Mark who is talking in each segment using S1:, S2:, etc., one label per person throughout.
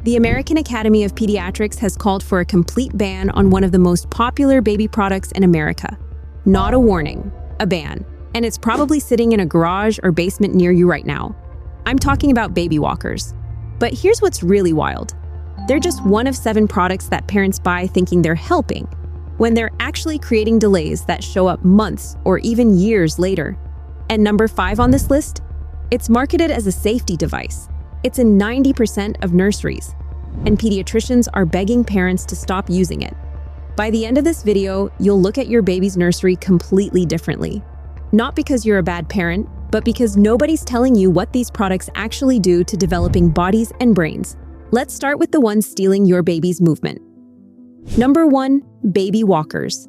S1: The American Academy of Pediatrics has called for a complete ban on one of the most popular baby products in America. Not a warning, a ban. And it's probably sitting in a garage or basement near you right now. I'm talking about baby walkers. But here's what's really wild. They're just one of 7 products that parents buy thinking they're helping, when they're actually creating delays that show up months or even years later. And number 5 on this list? It's marketed as a safety device. It's in 90% of nurseries, and pediatricians are begging parents to stop using it. By the end of this video, you'll look at your baby's nursery completely differently. Not because you're a bad parent, but because nobody's telling you what these products actually do to developing bodies and brains. Let's start with the ones stealing your baby's movement. Number 1, baby walkers.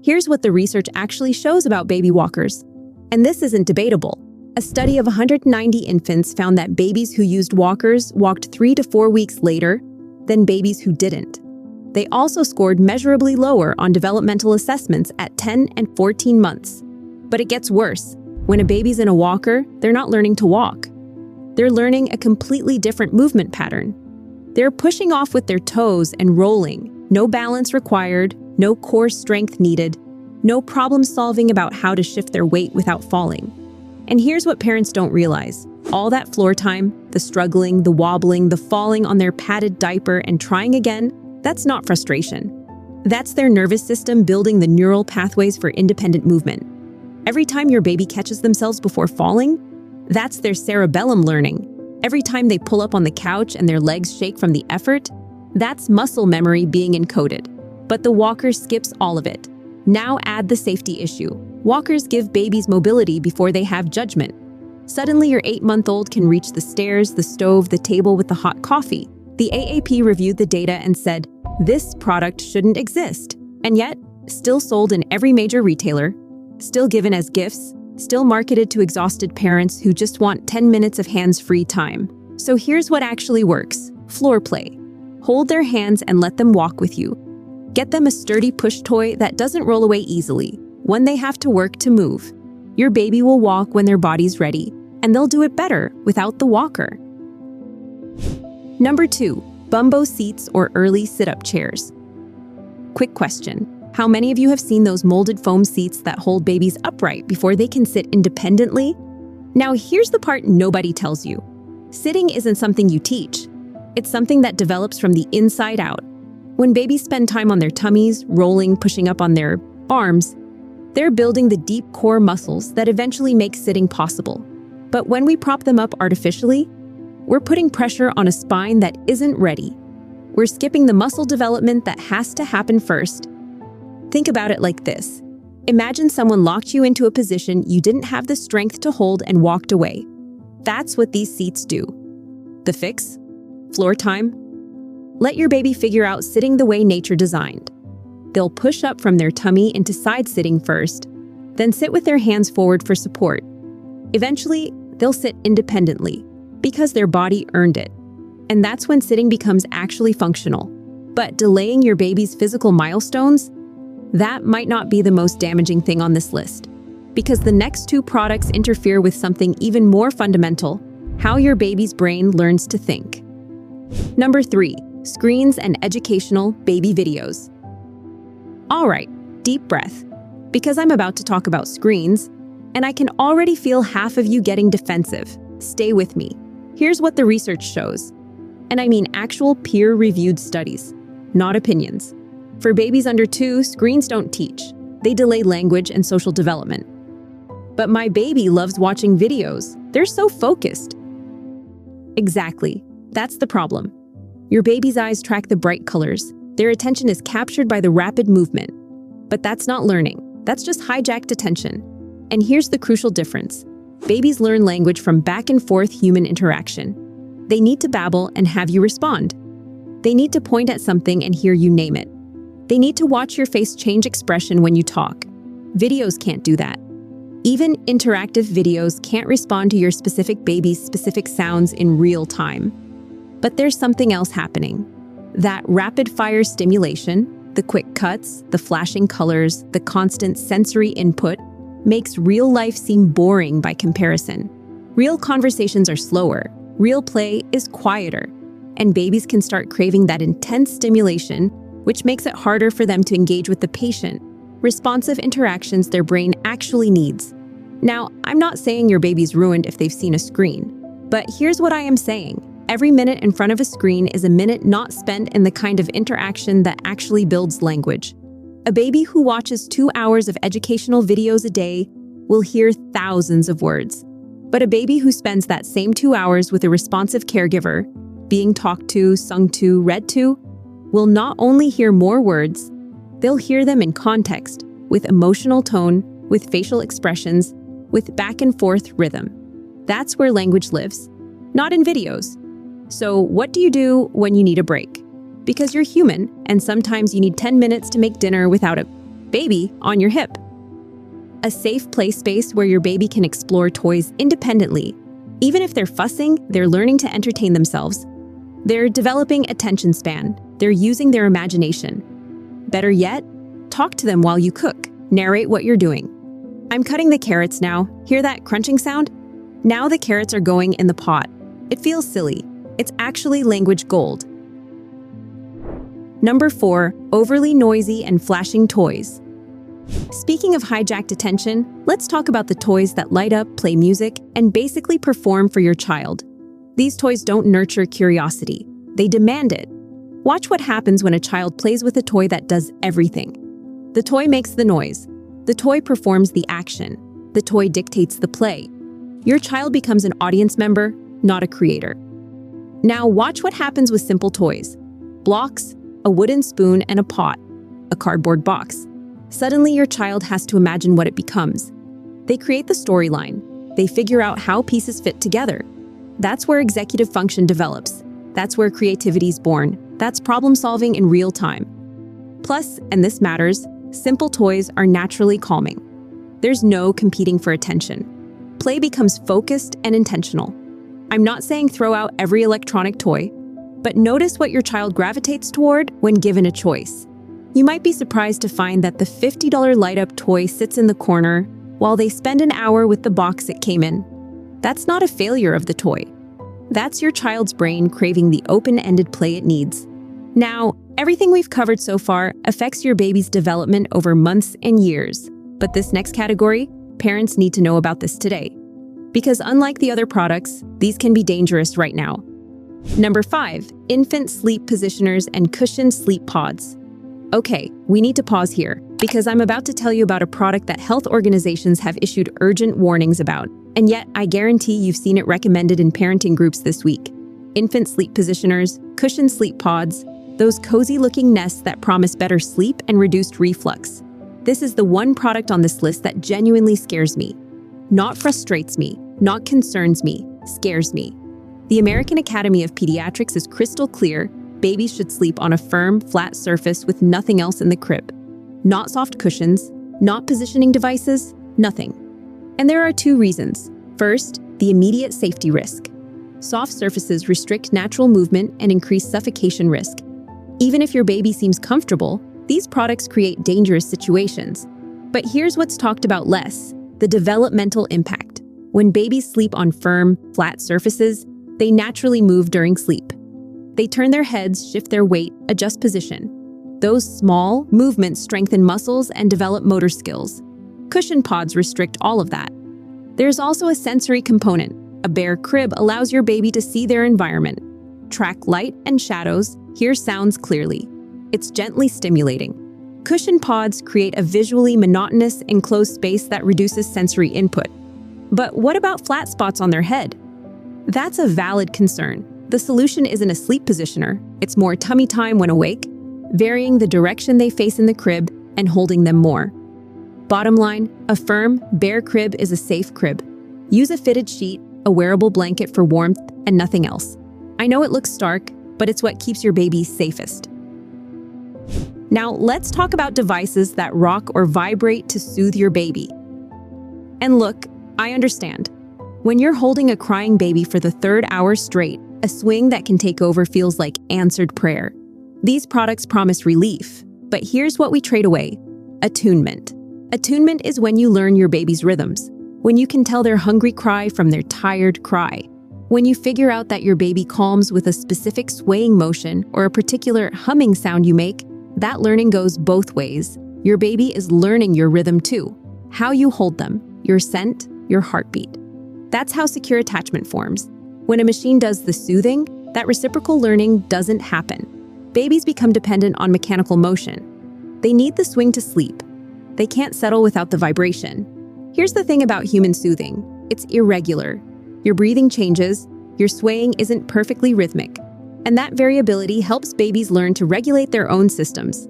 S1: Here's what the research actually shows about baby walkers. And this isn't debatable. A study of 190 infants found that babies who used walkers walked 3 to 4 weeks later than babies who didn't. They also scored measurably lower on developmental assessments at 10 and 14 months. But it gets worse. When a baby's in a walker, they're not learning to walk. They're learning a completely different movement pattern. They're pushing off with their toes and rolling. No balance required, no core strength needed, no problem solving about how to shift their weight without falling. And here's what parents don't realize. All that floor time, the struggling, the wobbling, the falling on their padded diaper and trying again, that's not frustration. That's their nervous system building the neural pathways for independent movement. Every time your baby catches themselves before falling, that's their cerebellum learning. Every time they pull up on the couch and their legs shake from the effort, that's muscle memory being encoded. But the walker skips all of it. Now add the safety issue. Walkers give babies mobility before they have judgment. Suddenly your 8-month-old can reach the stairs, the stove, the table with the hot coffee. The AAP reviewed the data and said, this product shouldn't exist. And yet, still sold in every major retailer, still given as gifts, still marketed to exhausted parents who just want 10 minutes of hands-free time. So here's what actually works. Floor play. Hold their hands and let them walk with you. Get them a sturdy push toy that doesn't roll away easily, one they have to work to move. Your baby will walk when their body's ready, and they'll do it better without the walker. Number 2, Bumbo seats or early sit-up chairs. Quick question. How many of you have seen those molded foam seats that hold babies upright before they can sit independently? Now here's the part nobody tells you. Sitting isn't something you teach. It's something that develops from the inside out. When babies spend time on their tummies, rolling, pushing up on their arms, they're building the deep core muscles that eventually make sitting possible. But when we prop them up artificially, we're putting pressure on a spine that isn't ready. We're skipping the muscle development that has to happen first. Think about it like this. Imagine someone locked you into a position you didn't have the strength to hold and walked away. That's what these seats do. The fix? Floor time? Let your baby figure out sitting the way nature designed. They'll push up from their tummy into side sitting first, then sit with their hands forward for support. Eventually, they'll sit independently because their body earned it. And that's when sitting becomes actually functional. But delaying your baby's physical milestones? That might not be the most damaging thing on this list, because the next 2 products interfere with something even more fundamental: how your baby's brain learns to think. Number 3, screens and educational baby videos. All right, deep breath, because I'm about to talk about screens, and I can already feel half of you getting defensive. Stay with me. Here's what the research shows. And I mean actual peer-reviewed studies, not opinions. For babies under 2, screens don't teach. They delay language and social development. But my baby loves watching videos. They're so focused. Exactly. That's the problem. Your baby's eyes track the bright colors. Their attention is captured by the rapid movement. But that's not learning. That's just hijacked attention. And here's the crucial difference. Babies learn language from back and forth human interaction. They need to babble and have you respond. They need to point at something and hear you name it. They need to watch your face change expression when you talk. Videos can't do that. Even interactive videos can't respond to your specific baby's specific sounds in real time. But there's something else happening. That rapid-fire stimulation, the quick cuts, the flashing colors, the constant sensory input, makes real life seem boring by comparison. Real conversations are slower. Real play is quieter. and babies can start craving that intense stimulation, which makes it harder for them to engage with the patient. Responsive interactions their brain actually needs. Now, I'm not saying your baby's ruined if they've seen a screen, but here's what I am saying. Every minute in front of a screen is a minute not spent in the kind of interaction that actually builds language. A baby who watches 2 hours of educational videos a day will hear thousands of words. But a baby who spends that same 2 hours with a responsive caregiver, being talked to, sung to, read to, will not only hear more words, they'll hear them in context, with emotional tone, with facial expressions, with back and forth rhythm. That's where language lives, not in videos. So what do you do when you need a break? Because you're human, and sometimes you need 10 minutes to make dinner without a baby on your hip. A safe play space where your baby can explore toys independently. Even if they're fussing, they're learning to entertain themselves. They're developing attention span. They're using their imagination. Better yet, talk to them while you cook. Narrate what you're doing. I'm cutting the carrots now. Hear that crunching sound? Now the carrots are going in the pot. It feels silly. It's actually language gold. Number 4, overly noisy and flashing toys. Speaking of hijacked attention, let's talk about the toys that light up, play music, and basically perform for your child. These toys don't nurture curiosity. They demand it. Watch what happens when a child plays with a toy that does everything. The toy makes the noise. The toy performs the action. The toy dictates the play. Your child becomes an audience member, not a creator. Now watch what happens with simple toys. Blocks, a wooden spoon and a pot, a cardboard box. Suddenly your child has to imagine what it becomes. They create the storyline. They figure out how pieces fit together. That's where executive function develops. That's where creativity is born. That's problem solving in real time. Plus, and this matters, simple toys are naturally calming. There's no competing for attention. Play becomes focused and intentional. I'm not saying throw out every electronic toy, but notice what your child gravitates toward when given a choice. You might be surprised to find that the $50 light-up toy sits in the corner while they spend an hour with the box it came in. That's not a failure of the toy. That's your child's brain craving the open-ended play it needs. Now, everything we've covered so far affects your baby's development over months and years. But this next category, parents need to know about this today. Because unlike the other products, these can be dangerous right now. Number 5, infant sleep positioners and cushioned sleep pods. Okay, we need to pause here, because I'm about to tell you about a product that health organizations have issued urgent warnings about, and yet I guarantee you've seen it recommended in parenting groups this week. Infant sleep positioners, cushioned sleep pods, those cozy-looking nests that promise better sleep and reduced reflux. This is the one product on this list that genuinely scares me. Not frustrates me, not concerns me, scares me. The American Academy of Pediatrics is crystal clear. Babies should sleep on a firm, flat surface with nothing else in the crib. Not soft cushions, not positioning devices, nothing. And there are 2 reasons. First, the immediate safety risk. Soft surfaces restrict natural movement and increase suffocation risk. Even if your baby seems comfortable, these products create dangerous situations. But here's what's talked about less: the developmental impact. When babies sleep on firm, flat surfaces, they naturally move during sleep. They turn their heads, shift their weight, adjust position. Those small movements strengthen muscles and develop motor skills. Cushion pods restrict all of that. There's also a sensory component. A bare crib allows your baby to see their environment, track light and shadows, hear sounds clearly. It's gently stimulating. Cushion pods create a visually monotonous, enclosed space that reduces sensory input. But what about flat spots on their head? That's a valid concern. The solution isn't a sleep positioner. It's more tummy time when awake, varying the direction they face in the crib and holding them more. Bottom line, a firm, bare crib is a safe crib. Use a fitted sheet, a wearable blanket for warmth, and nothing else. I know it looks stark, but it's what keeps your baby safest. Now, let's talk about devices that rock or vibrate to soothe your baby. And look, I understand. When you're holding a crying baby for the 3rd hour straight, a swing that can take over feels like answered prayer. These products promise relief, but here's what we trade away: attunement. Attunement is when you learn your baby's rhythms, when you can tell their hungry cry from their tired cry, When you figure out that your baby calms with a specific swaying motion or a particular humming sound you make, that learning goes both ways. Your baby is learning your rhythm too, how you hold them, your scent, your heartbeat. That's how secure attachment forms. When a machine does the soothing, that reciprocal learning doesn't happen. Babies become dependent on mechanical motion. They need the swing to sleep. They can't settle without the vibration. Here's the thing about human soothing. It's irregular. Your breathing changes, your swaying isn't perfectly rhythmic, and that variability helps babies learn to regulate their own systems.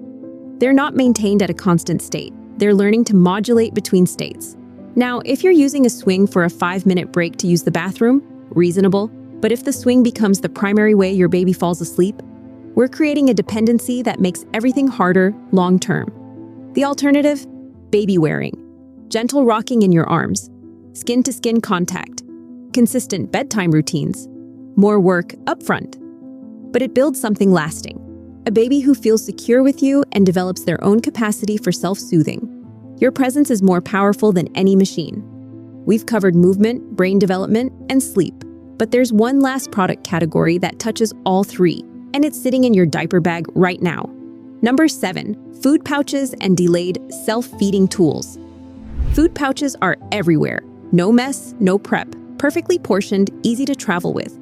S1: They're not maintained at a constant state. They're learning to modulate between states. Now, if you're using a swing for a 5-minute break to use the bathroom, reasonable, but if the swing becomes the primary way your baby falls asleep, we're creating a dependency that makes everything harder long-term. The alternative? Baby wearing. Gentle rocking in your arms. Skin-to-skin contact. Consistent bedtime routines. More work upfront. But it builds something lasting. A baby who feels secure with you and develops their own capacity for self-soothing. Your presence is more powerful than any machine. We've covered movement, brain development, and sleep. But there's one last product category that touches all three, and it's sitting in your diaper bag right now. Number 7, food pouches and delayed self-feeding tools. Food pouches are everywhere. No mess, no prep. Perfectly portioned, easy to travel with.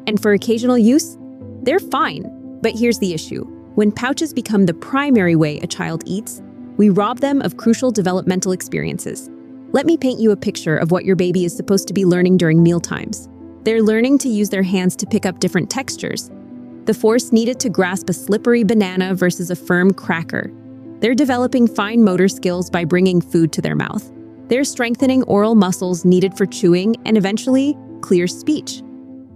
S1: And for occasional use, they're fine. But here's the issue. When pouches become the primary way a child eats, we rob them of crucial developmental experiences. Let me paint you a picture of what your baby is supposed to be learning during mealtimes. They're learning to use their hands to pick up different textures. The force needed to grasp a slippery banana versus a firm cracker. They're developing fine motor skills by bringing food to their mouth. They're strengthening oral muscles needed for chewing and eventually clear speech.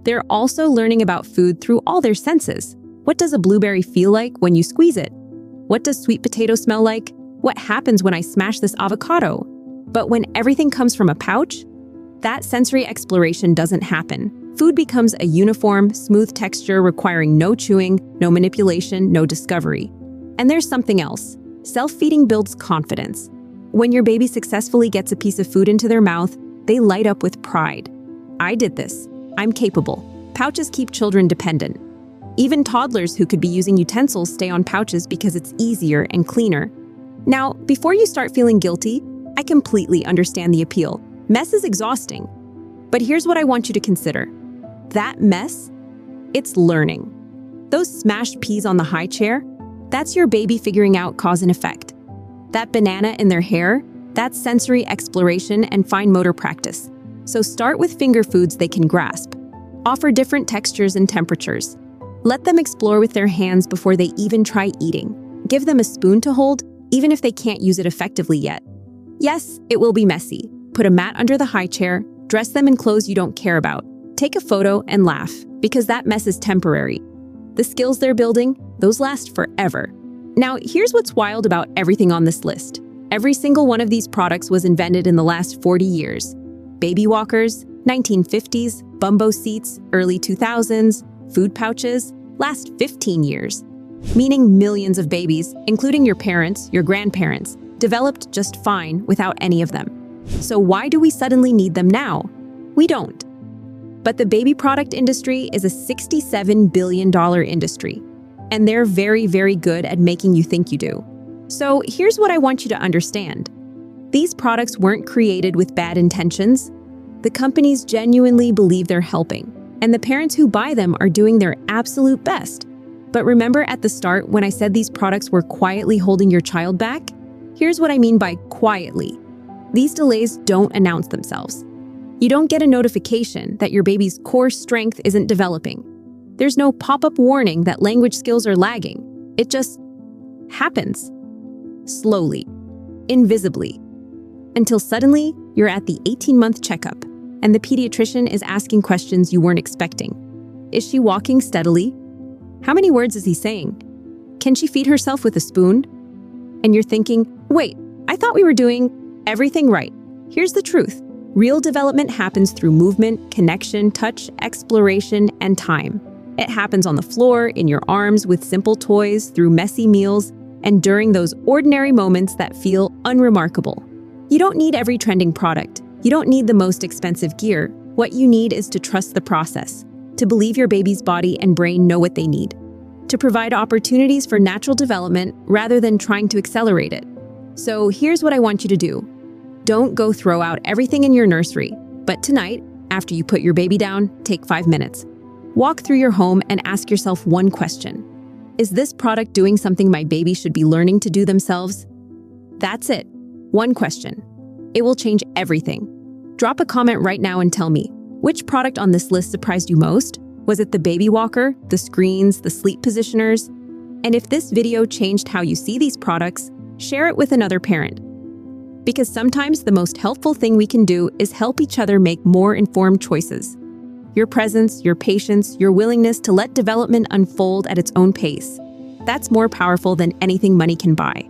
S1: They're also learning about food through all their senses. What does a blueberry feel like when you squeeze it? What does sweet potato smell like? What happens when I smash this avocado? But when everything comes from a pouch, that sensory exploration doesn't happen. Food becomes a uniform, smooth texture requiring no chewing, no manipulation, no discovery. And there's something else. Self-feeding builds confidence. When your baby successfully gets a piece of food into their mouth, they light up with pride. I did this. I'm capable. Pouches keep children dependent. Even toddlers who could be using utensils stay on pouches because it's easier and cleaner. Now, before you start feeling guilty, I completely understand the appeal. Mess is exhausting. But here's what I want you to consider. That mess, it's learning. Those smashed peas on the high chair, that's your baby figuring out cause and effect. That banana in their hair, that's sensory exploration and fine motor practice. So start with finger foods they can grasp. Offer different textures and temperatures. Let them explore with their hands before they even try eating. Give them a spoon to hold, even if they can't use it effectively yet. Yes, it will be messy. Put a mat under the high chair, dress them in clothes you don't care about. Take a photo and laugh, because that mess is temporary. The skills they're building, those last forever. Now, here's what's wild about everything on this list. Every single one of these products was invented in the last 40 years. Baby walkers, 1950s, Bumbo seats, early 2000s, food pouches, last 15 years. Meaning millions of babies, including your parents, your grandparents, developed just fine without any of them. So why do we suddenly need them now? We don't. But the baby product industry is a $67 billion industry. And they're very, very good at making you think you do. So here's what I want you to understand. These products weren't created with bad intentions. The companies genuinely believe they're helping, and the parents who buy them are doing their absolute best. But remember at the start when I said these products were quietly holding your child back? Here's what I mean by quietly. These delays don't announce themselves. You don't get a notification that your baby's core strength isn't developing. There's no pop-up warning that language skills are lagging. It just happens. Slowly. Invisibly. Until suddenly, you're at the 18-month checkup, and the pediatrician is asking questions you weren't expecting. Is she walking steadily? How many words is he saying? Can she feed herself with a spoon? And you're thinking, wait, I thought we were doing everything right. Here's the truth. Real development happens through movement, connection, touch, exploration, and time. It happens on the floor, in your arms, with simple toys, through messy meals, and during those ordinary moments that feel unremarkable. You don't need every trending product. You don't need the most expensive gear. What you need is to trust the process, to believe your baby's body and brain know what they need, to provide opportunities for natural development rather than trying to accelerate it. So here's what I want you to do. Don't go throw out everything in your nursery, but tonight, after you put your baby down, take 5 minutes. Walk through your home and ask yourself one question. Is this product doing something my baby should be learning to do themselves? That's it. One question. It will change everything. Drop a comment right now and tell me, which product on this list surprised you most? Was it the baby walker, the screens, the sleep positioners? And if this video changed how you see these products, share it with another parent. Because sometimes the most helpful thing we can do is help each other make more informed choices. Your presence, your patience, your willingness to let development unfold at its own pace. That's more powerful than anything money can buy.